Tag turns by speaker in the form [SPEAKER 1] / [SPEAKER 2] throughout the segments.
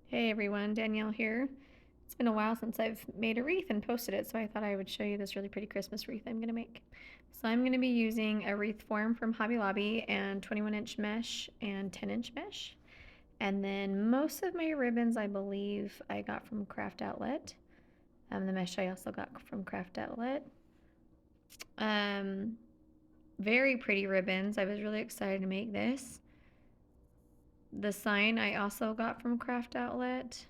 [SPEAKER 1] Hey everyone, Danielle here. It's been a while since I've made a wreath and posted it, so I thought I would show you this really pretty Christmas wreath I'm going to make. So I'm going to be using a wreath form from Hobby Lobby and 21-inch mesh and 10-inch mesh. And then most of my ribbons, I believe, I got from Craft Outlet. The mesh I also got from Craft Outlet. Um, Very pretty ribbons. I was really excited to make this. The sign I also got from Craft Outlet.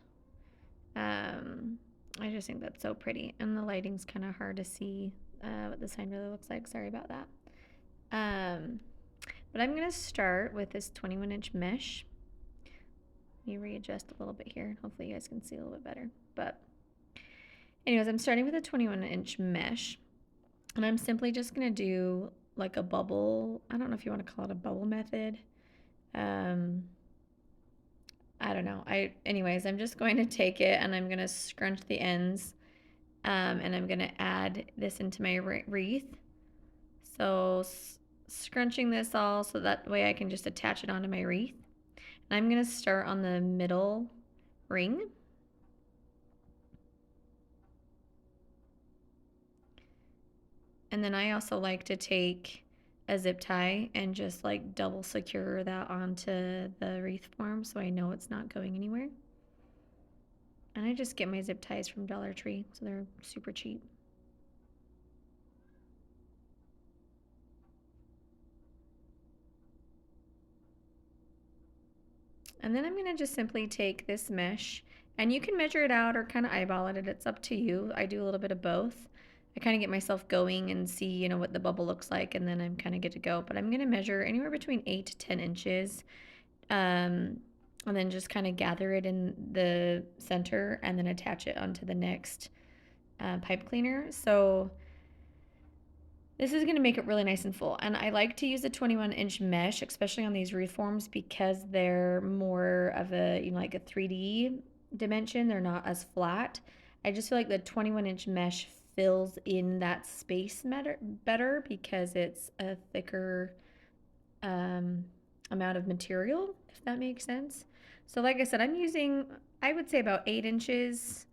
[SPEAKER 1] Um, I just think that's so pretty, and the lighting's kind of hard to see what the sign really looks like. Sorry about that. Um, but I'm gonna start with this 21-inch mesh. Let me readjust a little bit here. Hopefully, you guys can see a little bit better. But, anyways, I'm starting with a 21-inch mesh, and I'm simply just gonna do like a bubble. I don't know if you want to call it a bubble method. Um, I don't know. Anyways, I'm just going to take it and I'm gonna scrunch the ends. And I'm gonna add this into my wreath. So scrunching this all so that way I can just attach it onto my wreath. And I'm gonna start on the middle ring. And then I also like to take a zip tie and just like double secure that onto the wreath form so I know it's not going anywhere. And I just get my zip ties from Dollar Tree, so they're super cheap. And then I'm going to just simply take this mesh, and you can measure it out or kind of eyeball it. It's up to you. I do a little bit of both. I kind of get myself going and see, what the bubble looks like, and then I'm kind of good to go. But I'm going to measure anywhere between 8 to 10 inches, and then just kind of gather it in the center and then attach it onto the next pipe cleaner. So this is going to make it really nice and full. And I like to use a 21-inch mesh, especially on these wreath forms, because they're more of a, like a 3D dimension. They're not as flat. I just feel like the 21-inch mesh fills in that space better because it's a thicker amount of material, if that makes sense. So like I said, I'm using, I would say about 8 inches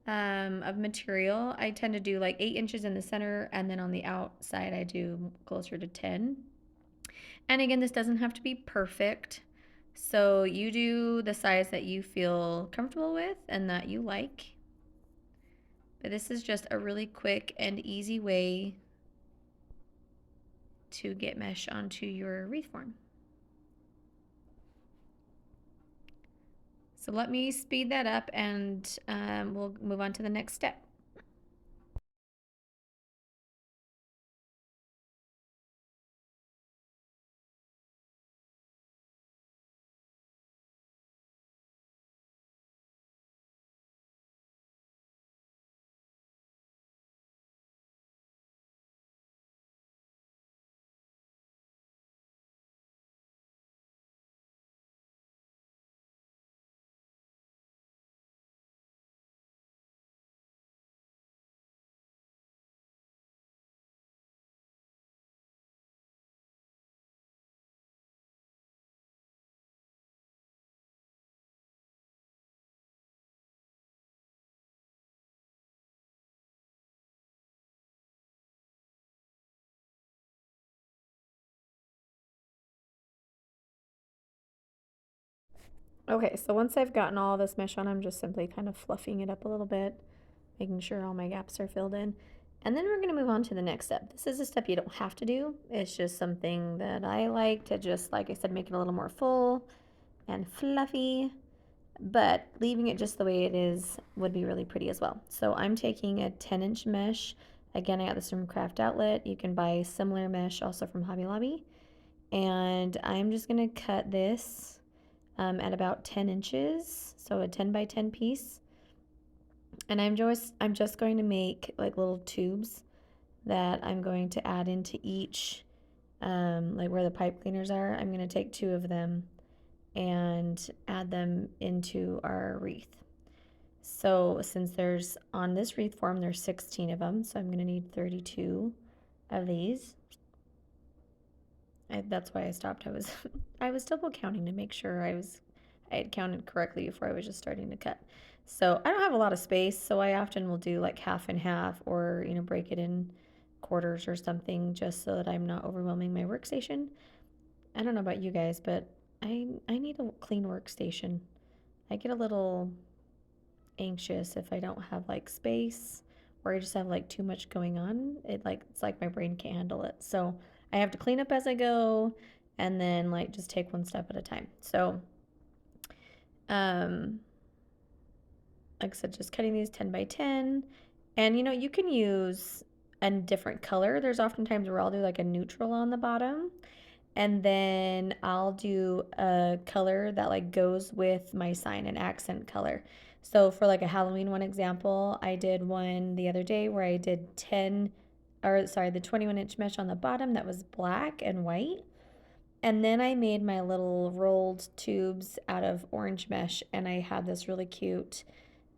[SPEAKER 1] of material. I tend to do like 8 inches in the center, and then on the outside, I do closer to 10. And again, this doesn't have to be perfect. So you do the size that you feel comfortable with and that you like. But this is just a really quick and easy way to get mesh onto your wreath form. So let me speed that up and we'll move on to the next step. Okay, so once I've gotten all this mesh on, I'm just simply kind of fluffing it up a little bit, making sure all my gaps are filled in. And then we're gonna move on to the next step. This is a step you don't have to do. It's just something that I like to just, like I said, make it a little more full and fluffy, but leaving it just the way it is would be really pretty as well. So I'm taking a 10-inch mesh. Again, I got this from Craft Outlet. You can buy similar mesh also from Hobby Lobby. And I'm just gonna cut this at about 10 inches, so a 10 by 10 piece. And I'm just going to make like little tubes that I'm going to add into each, like where the pipe cleaners are. I'm going to take 2 of them and add them into our wreath. So since there's on this wreath form, there's 16 of them, so I'm going to need 32 of these. That's why I stopped. I was double counting to make sure I had counted correctly before I was just starting to cut. So I don't have a lot of space, so I often will do like half and half, or break it in quarters or something, just so that I'm not overwhelming my workstation. I don't know about you guys, but I need a clean workstation. I get a little anxious if I don't have like space, or I just have like too much going on. It's like my brain can't handle it. So I have to clean up as I go, and then like just take one step at a time. So um like I said, just cutting these 10 by 10. And you can use a different color. There's oftentimes where I'll do like a neutral on the bottom, and then I'll do a color that like goes with my sign, an accent color. So for like a Halloween one example, I did one the other day where I did the 21-inch mesh on the bottom that was black and white. And then I made my little rolled tubes out of orange mesh, and I had this really cute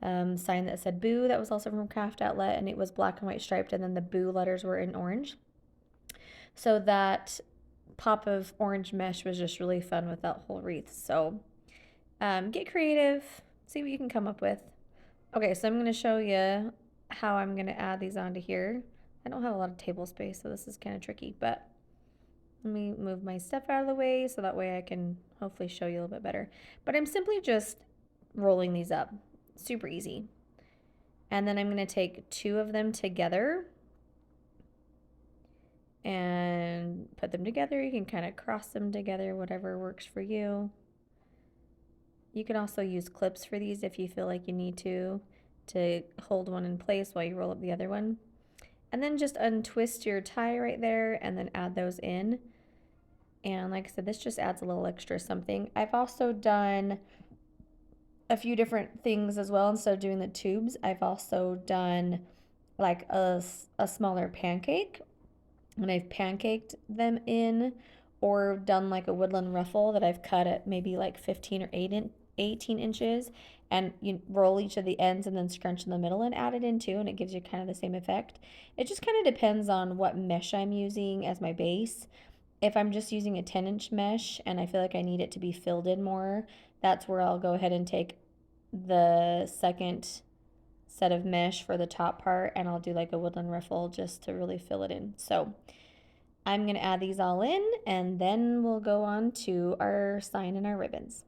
[SPEAKER 1] sign that said Boo, that was also from Craft Outlet, and it was black and white striped, and then the Boo letters were in orange. So that pop of orange mesh was just really fun with that whole wreath. So get creative, see what you can come up with. Okay, so I'm going to show you how I'm going to add these onto here. I don't have a lot of table space, so this is kind of tricky, but let me move my stuff out of the way so that way I can hopefully show you a little bit better. But I'm simply just rolling these up. Super easy. And then I'm going to take two of them together and put them together. You can kind of cross them together, whatever works for you. You can also use clips for these if you feel like you need to hold one in place while you roll up the other one. And then just untwist your tie right there and then add those in. And like I said, this just adds a little extra something. I've also done a few different things as well. Instead of doing the tubes, I've also done like a smaller pancake, and I've pancaked them in, or done like a woodland ruffle that I've cut at maybe like 15 or 18 inches, and you roll each of the ends and then scrunch in the middle and add it in too, and it gives you kind of the same effect. It just kind of depends on what mesh I'm using as my base. If I'm just using a 10-inch mesh and I feel like I need it to be filled in more, that's where I'll go ahead and take the second set of mesh for the top part, and I'll do like a woodland ruffle just to really fill it in. So I'm going to add these all in, and then we'll go on to our sign and our ribbons.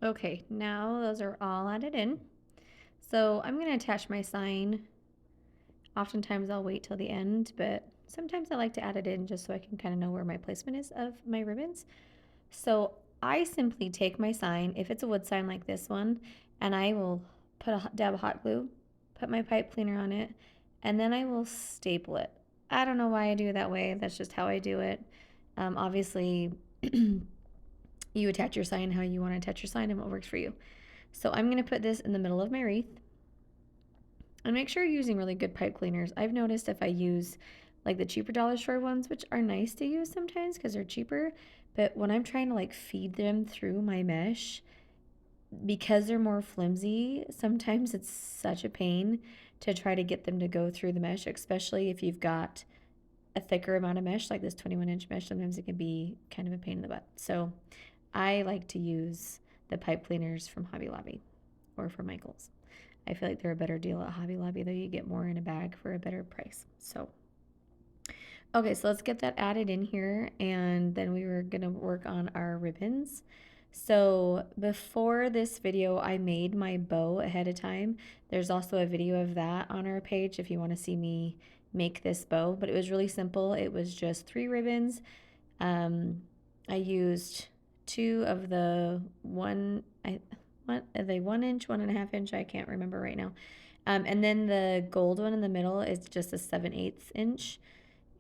[SPEAKER 1] Okay, now those are all added in. So I'm going to attach my sign. Oftentimes I'll wait till the end, but sometimes I like to add it in just so I can kind of know where my placement is of my ribbons. So I simply take my sign, if it's a wood sign like this one, and I will put a dab of hot glue, put my pipe cleaner on it, and then I will staple it. I don't know why I do it that way. That's just how I do it. Obviously, you attach your sign how you want to attach your sign and what works for you. So I'm going to put this in the middle of my wreath. And make sure you're using really good pipe cleaners. I've noticed if I use like the cheaper dollar store ones, which are nice to use sometimes because they're cheaper, but when I'm trying to like feed them through my mesh, because they're more flimsy, sometimes it's such a pain to try to get them to go through the mesh, especially if you've got a thicker amount of mesh like this 21-inch mesh. Sometimes it can be kind of a pain in the butt. So I like to use the pipe cleaners from Hobby Lobby or from Michael's. I feel like they're a better deal at Hobby Lobby, though. You get more in a bag for a better price. So okay, so let's get that added in here, and then we were gonna work on our ribbons. So before this video, I made my bow ahead of time. There's also a video of that on our page if you want to see me make this bow, but it was really simple. It was just 3 ribbons. I used 2 of the the 1 inch, 1.5 inch, I can't remember right now. And then the gold one in the middle is just a 7/8 inch,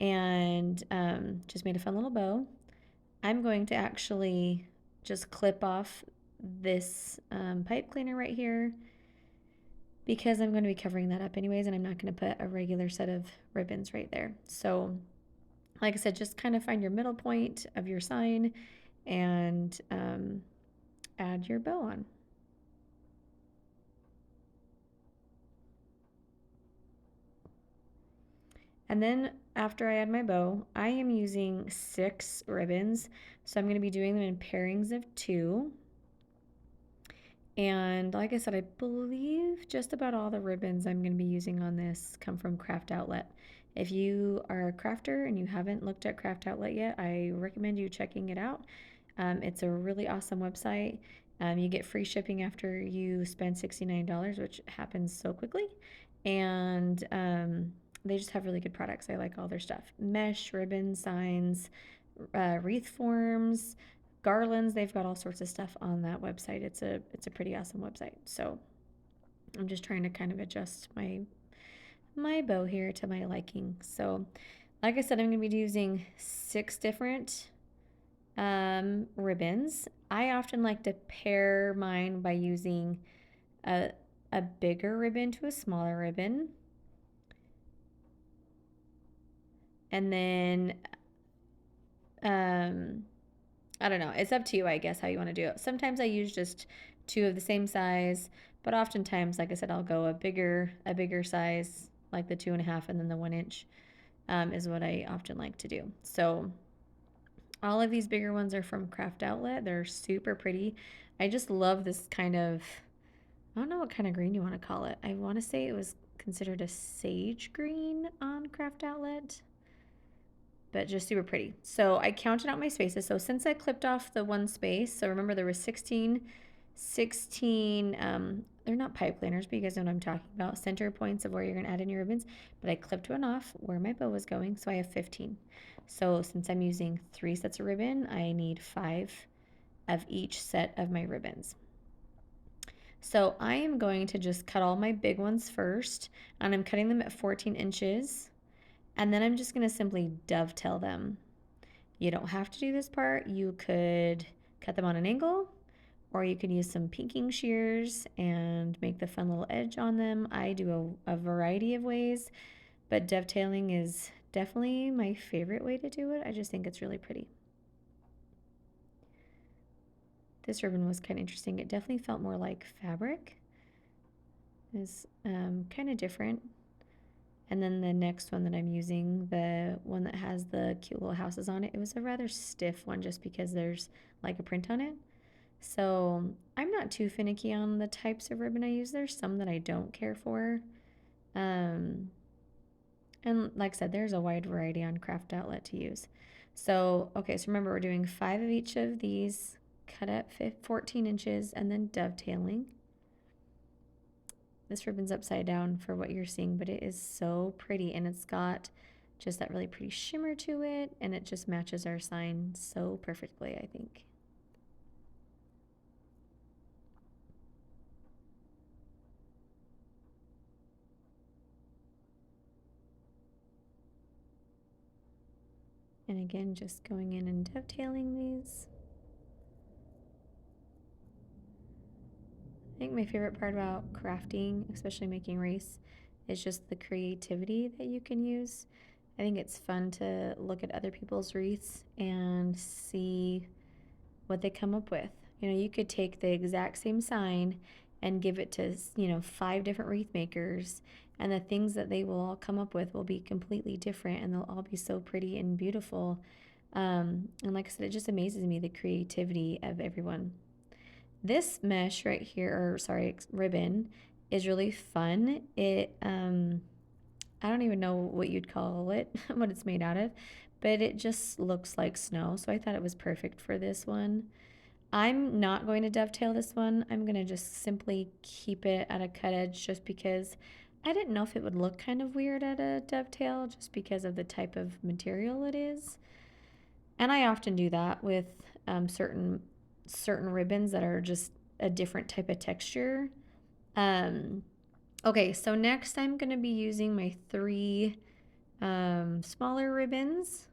[SPEAKER 1] and just made a fun little bow. I'm going to actually just clip off this pipe cleaner right here because I'm going to be covering that up anyways, and I'm not going to put a regular set of ribbons right there. So like I said, just kind of find your middle point of your sign and add your bow on. And then after I add my bow, I am using 6 ribbons. So I'm going to be doing them in pairings of 2. And like I said, I believe just about all the ribbons I'm going to be using on this come from Craft Outlet. If you are a crafter and you haven't looked at Craft Outlet yet, I recommend you checking it out. It's a really awesome website. You get free shipping after you spend $69, which happens so quickly. And they just have really good products. I like all their stuff. Mesh, ribbon, signs, wreath forms, garlands. They've got all sorts of stuff on that website. It's a pretty awesome website. So I'm just trying to kind of adjust my bow here to my liking. So like I said, I'm going to be using 6 different ribbons. I often like to pair mine by using a bigger ribbon to a smaller ribbon. And then I don't know. It's up to you, I guess, how you want to do it. Sometimes I use just 2 of the same size, but oftentimes, like I said, I'll go a bigger size, like the 2.5 and then the 1 inch is what I often like to do. So all of these bigger ones are from Craft Outlet. They're super pretty. I just love this kind of, I don't know what kind of green you want to call it. I want to say it was considered a sage green on Craft Outlet, but just super pretty. So I counted out my spaces. So since I clipped off the 1 space, so remember there was 16, they're not pipe cleaners, but you guys know what I'm talking about, center points of where you're going to add in your ribbons, but I clipped one off where my bow was going, so I have 15. So since I'm using 3 sets of ribbon, I need 5 of each set of my ribbons. So I am going to just cut all my big ones first, and I'm cutting them at 14 inches. And then I'm just going to simply dovetail them. You don't have to do this part. You could cut them on an angle, or you could use some pinking shears and make the fun little edge on them. I do a variety of ways, but dovetailing is definitely my favorite way to do it. I just think it's really pretty. This ribbon was kind of interesting. It definitely felt more like fabric. It's kind of different. And then the next one that I'm using, the one that has the cute little houses on it, it was a rather stiff one just because there's like a print on it. So I'm not too finicky on the types of ribbon I use. There's some that I don't care for. And like I said, there's a wide variety on Craft Outlet to use. So, okay, so remember we're doing 5 of each of these, cut at 14 inches, and then dovetailing. This ribbon's upside down for what you're seeing, but it is so pretty, and it's got just that really pretty shimmer to it, and it just matches our sign so perfectly, I think. And again, just going in and dovetailing these. I think my favorite part about crafting, especially making wreaths, is just the creativity that you can use. I think it's fun to look at other people's wreaths and see what they come up with. You know, you could take the exact same sign and give it to, 5 different wreath makers, and the things that they will all come up with will be completely different, and they'll all be so pretty and beautiful. And like I said, it just amazes me the creativity of everyone. This mesh right here, or sorry, ribbon, is really fun. It, I don't even know what you'd call it, what it's made out of, but it just looks like snow. So I thought it was perfect for this one. I'm not going to dovetail this one. I'm going to just simply keep it at a cut edge just because I didn't know if it would look kind of weird at a dovetail just because of the type of material it is. And I often do that with certain ribbons that are just a different type of texture. Okay, so next I'm going to be using my 3 smaller ribbons.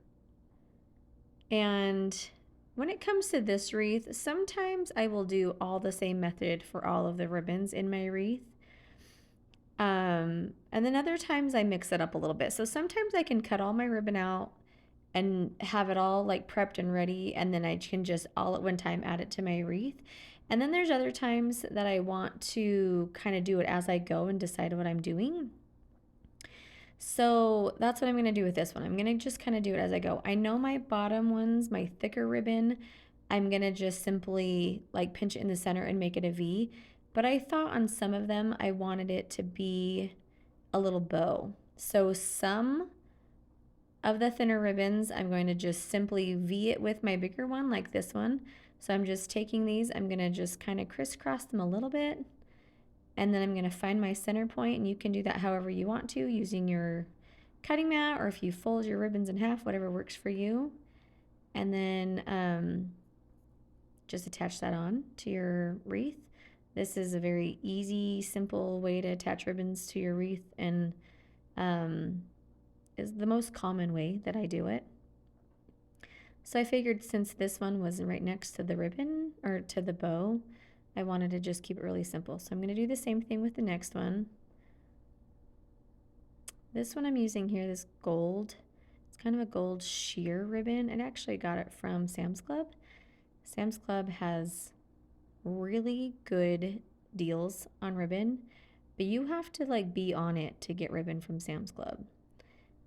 [SPEAKER 1] And when it comes to this wreath, sometimes I will do all the same method for all of the ribbons in my wreath. And then other times I mix it up a little bit. So sometimes I can cut all my ribbon out and have it all like prepped and ready, and then I can just all at one time add it to my wreath. And then there's other times that I want to kind of do it as I go and decide what I'm doing. So that's what I'm going to do with this one. I'm going to just kind of do it as I go. I know my bottom ones, my thicker ribbon, I'm going to just simply like pinch it in the center and make it a V. But I thought on some of them I wanted it to be a little bow. So some of the thinner ribbons, I'm going to just simply V it with my bigger one like this one. So I'm just taking these, I'm going to just kind of crisscross them a little bit. And then I'm going to find my center point, and you can do that however you want to using your cutting mat, or if you fold your ribbons in half, whatever works for you. And then just attach that on to your wreath. This is a very easy, simple way to attach ribbons to your wreath, and is the most common way that I do it. So I figured since this one was right next to the ribbon or to the bow, I wanted to just keep it really simple. So I'm going to do the same thing with the next one. This one I'm using here, this gold, it's kind of a gold sheer ribbon. I actually got it from Sam's Club. Sam's Club has really good deals on ribbon, but you have to like be on it to get ribbon from Sam's Club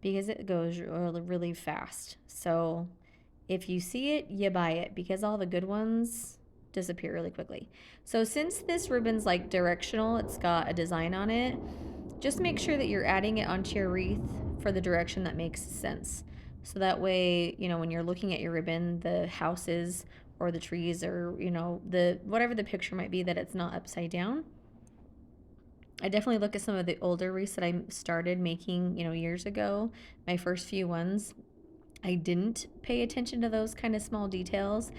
[SPEAKER 1] because it goes really fast. So if you see it, you buy it, because all the good ones disappear really quickly. So since this ribbon's like directional, it's got a design on it, just make sure that you're adding it onto your wreath for the direction that makes sense. So that way, you know, when you're looking at your ribbon, the houses or the trees or, you know, the whatever the picture might be, that it's not upside down. I definitely look at some of the older wreaths that I started making, you know, years ago. My first few ones, I didn't pay attention to those kind of small details.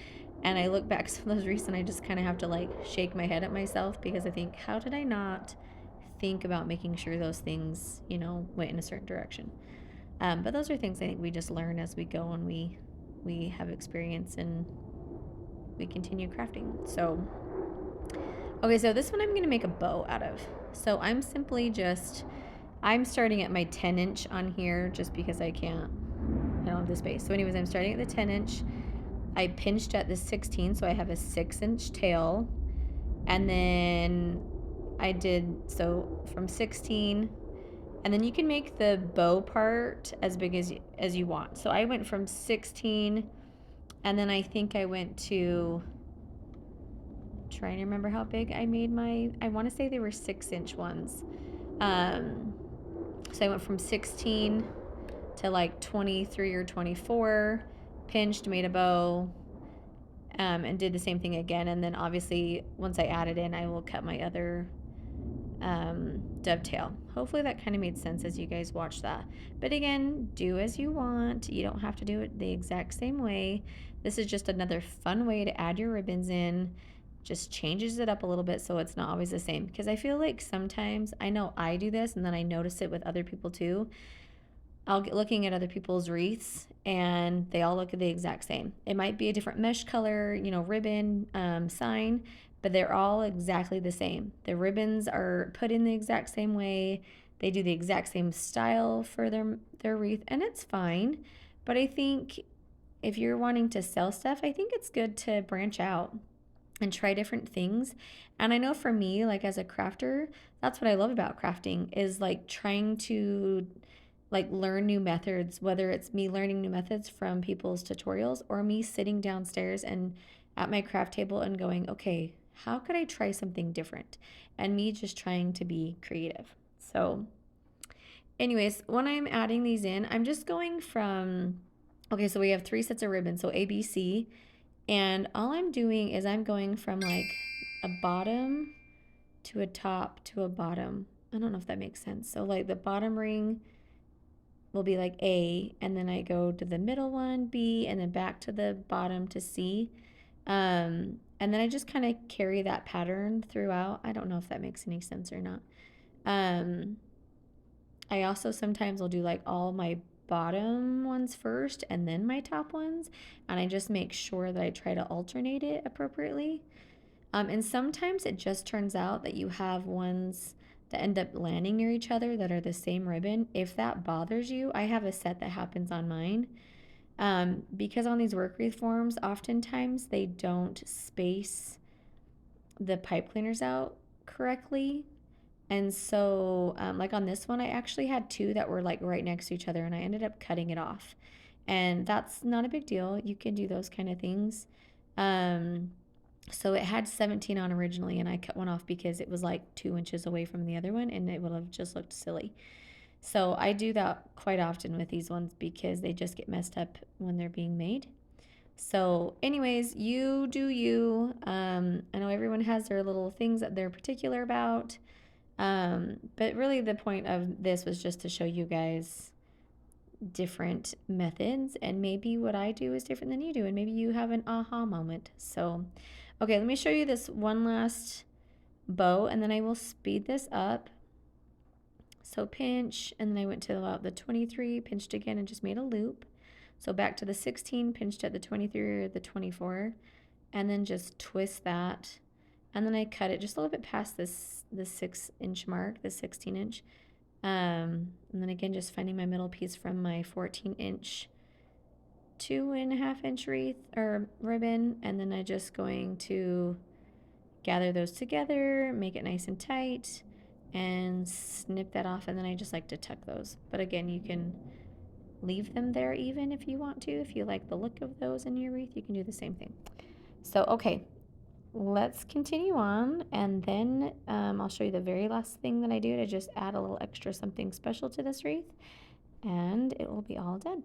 [SPEAKER 1] And I look back some of those wreaths and I just kind of have to like shake my head at myself, because I think, how did I not think about making sure those things, you know, went in a certain direction? But those are things I think we just learn as we go, and we have experience and we continue crafting. So, okay, so this one I'm going to make a bow out of. So I'm starting at my 10-inch on here just because I don't have the space. So anyways, I'm starting at the 10-inch. I pinched at the 16, so I have a 6-inch tail. And then I did, so from 16, and then you can make the bow part as big as you want. So I went from 16, and then I think I went to, trying to remember how big I made I want to say they were 6-inch ones. So I went from 16 to like 23 or 24, pinched, made a bow, and did the same thing again. And then obviously once I added in, I will cut my other dovetail. Hopefully that kind of made sense as you guys watch that. But again, do as you want. You don't have to do it the exact same way. This is just another fun way to add your ribbons in. Just changes it up a little bit so it's not always the same. Because I feel like sometimes, I know I do this and then I notice it with other people too. I'll get looking at other people's wreaths and they all look the exact same. It might be a different mesh color, you know, ribbon, sign, but they're all exactly the same. The ribbons are put in the exact same way. They do the exact same style for their wreath, and it's fine. But I think if you're wanting to sell stuff, I think it's good to branch out and try different things. And I know for me, like as a crafter, that's what I love about crafting, is like trying to like learn new methods, whether it's me learning new methods from people's tutorials or me sitting downstairs and at my craft table and going, okay, how could I try something different? And me just trying to be creative. So anyways, when I'm adding these in, I'm just going from, okay, so we have 3 sets of ribbons, so A, B, C. And all I'm doing is I'm going from like a bottom to a top to a bottom I don't know if that makes sense. So like the bottom ring will be like A, and then I go to the middle one, B, and then back to the bottom to C. And then I just kind of carry that pattern throughout. I don't know if that makes any sense or not. Um, I also sometimes will do like all my bottom ones first and then my top ones. And I just make sure that I try to alternate it appropriately. And sometimes it just turns out that you have ones that end up landing near each other that are the same ribbon. If that bothers you, I have a set that happens on mine. Because on these work wreath forms, oftentimes they don't space the pipe cleaners out correctly. And so, like on this one, I actually had two that were like right next to each other, and I ended up cutting it off. And that's not a big deal. You can do those kind of things. Um, so it had 17 on originally, and I cut one off because it was like 2 inches away from the other one, and it would have just looked silly. So I do that quite often with these ones because they just get messed up when they're being made. So, anyways, you do you. I know everyone has their little things that they're particular about. But really, the point of this was just to show you guys different methods, and maybe what I do is different than you do, and maybe you have an aha moment. So, okay, let me show you this one last bow, and then I will speed this up. So pinch, and then I went to about the 23, pinched again, and just made a loop. So back to the 16, pinched at the 23 or the 24, and then just twist that. And then I cut it just a little bit past the 6 inch mark, the 16 inch. And then again, just finding my middle piece from my 14 inch, 2.5 inch wreath or ribbon. And then I just going to gather those together, make it nice and tight, and snip that off. And then I just like to tuck those. But again, you can leave them there even if you want to. If you like the look of those in your wreath, you can do the same thing. So, okay, let's continue on, and then I'll show you the very last thing that I do to just add a little extra something special to this wreath, and it will be all done.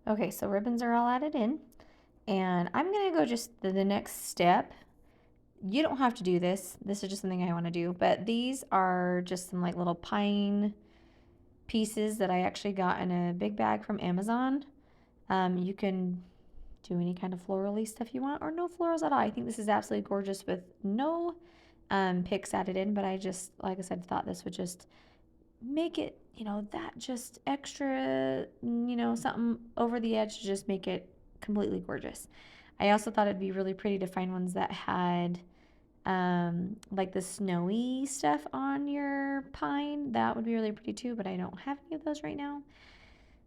[SPEAKER 1] Okay, so ribbons are all added in, and I'm gonna go just the next step. You don't have to do this. This is just something I want to do, but these are just some like little pine pieces that I actually got in a big bag from Amazon. You can do any kind of florally stuff you want, or no florals at all. I think this is absolutely gorgeous with no picks added in, but I just, like I said, thought this would just make it, that just extra, something over the edge to just make it completely gorgeous. I also thought it'd be really pretty to find ones that had like the snowy stuff on your pine. That would be really pretty too, but I don't have any of those right now.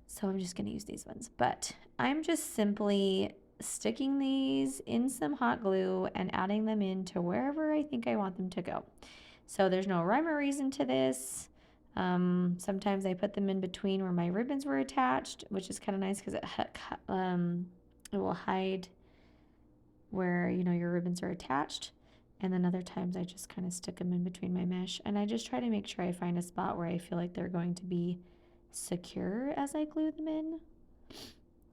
[SPEAKER 1] So I'm just going to use these ones. But I'm just simply sticking these in some hot glue and adding them into wherever I think I want them to go. So there's no rhyme or reason to this. Sometimes I put them in between where my ribbons were attached, which is kind of nice because it will hide where your ribbons are attached. And then other times I just kind of stick them in between my mesh, and I just try to make sure I find a spot where I feel like they're going to be secure as I glue them in.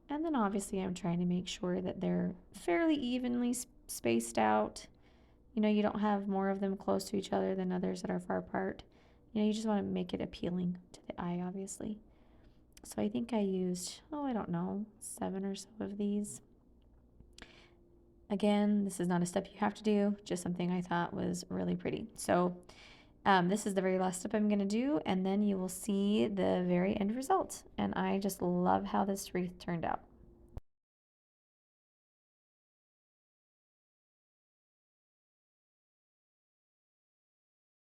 [SPEAKER 1] And then obviously I'm trying to make sure that they're fairly evenly spaced out. You don't have more of them close to each other than others that are far apart. You just want to make it appealing to the eye, obviously. So I think I used, I don't know, 7 or so of these. Again, this is not a step you have to do, just something I thought was really pretty. So this is the very last step I'm going to do, and then you will see the very end result. And I just love how this wreath turned out.